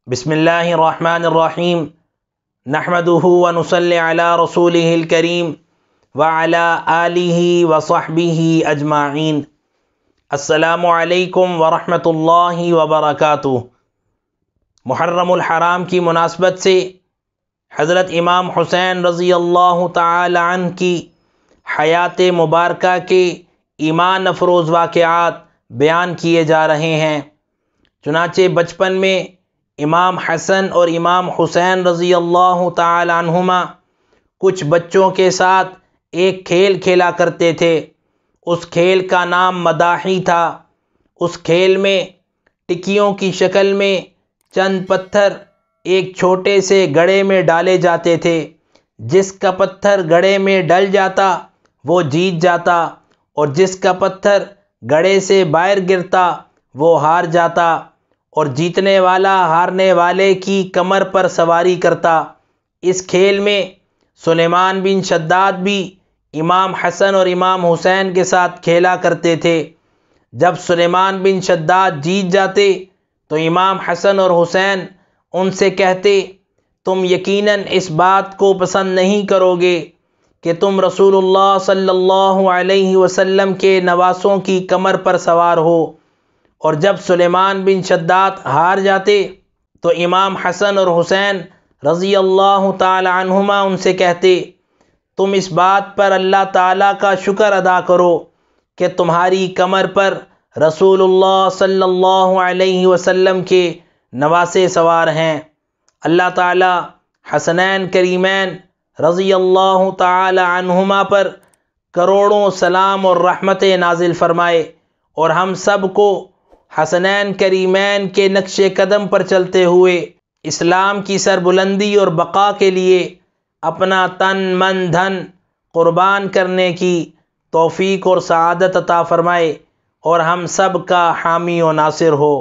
بسم اللہ الرحمن الرحیم نحمدہ ونصلی علی رسولہ الکریم وعلی آلہ وصحبہ اجمعین۔ السلام علیکم ورحمۃ اللہ وبرکاتہ۔ محرم الحرام کی مناسبت سے حضرت امام حسین رضی اللہ تعالی عنہ کی حیات مبارکہ کے ایمان افروز واقعات بیان کیے جا رہے ہیں۔ چنانچہ بچپن میں امام حسن اور امام حسین رضی اللہ تعالی عنہما کچھ بچوں کے ساتھ ایک کھیل کھیلا کرتے تھے۔ اس کھیل کا نام مداحی تھا۔ اس کھیل میں ٹکیوں کی شکل میں چند پتھر ایک چھوٹے سے گڑھے میں ڈالے جاتے تھے۔ جس کا پتھر گڑھے میں ڈل جاتا وہ جیت جاتا، اور جس کا پتھر گڑھے سے باہر گرتا وہ ہار جاتا، اور جیتنے والا ہارنے والے کی کمر پر سواری کرتا۔ اس کھیل میں سلیمان بن شداد بھی امام حسن اور امام حسین کے ساتھ کھیلا کرتے تھے۔ جب سلیمان بن شداد جیت جاتے تو امام حسن اور حسین ان سے کہتے، تم یقیناً اس بات کو پسند نہیں کرو گے کہ تم رسول اللہ صلی اللہ علیہ وسلم کے نواسوں کی کمر پر سوار ہو۔ اور جب سلیمان بن شداد ہار جاتے تو امام حسن اور حسین رضی اللہ تعالی عنہما ان سے کہتے، تم اس بات پر اللہ تعالیٰ کا شکر ادا کرو کہ تمہاری کمر پر رسول اللہ صلی اللہ علیہ وسلم کے نواسے سوار ہیں۔ اللہ تعالیٰ حسنین کریمین رضی اللہ تعالی عنہما پر کروڑوں سلام اور رحمتیں نازل فرمائے، اور ہم سب کو حسنین کریمین کے نقش قدم پر چلتے ہوئے اسلام کی سربلندی اور بقا کے لیے اپنا تن من دھن قربان کرنے کی توفیق اور سعادت عطا فرمائے، اور ہم سب کا حامی و ناصر ہو۔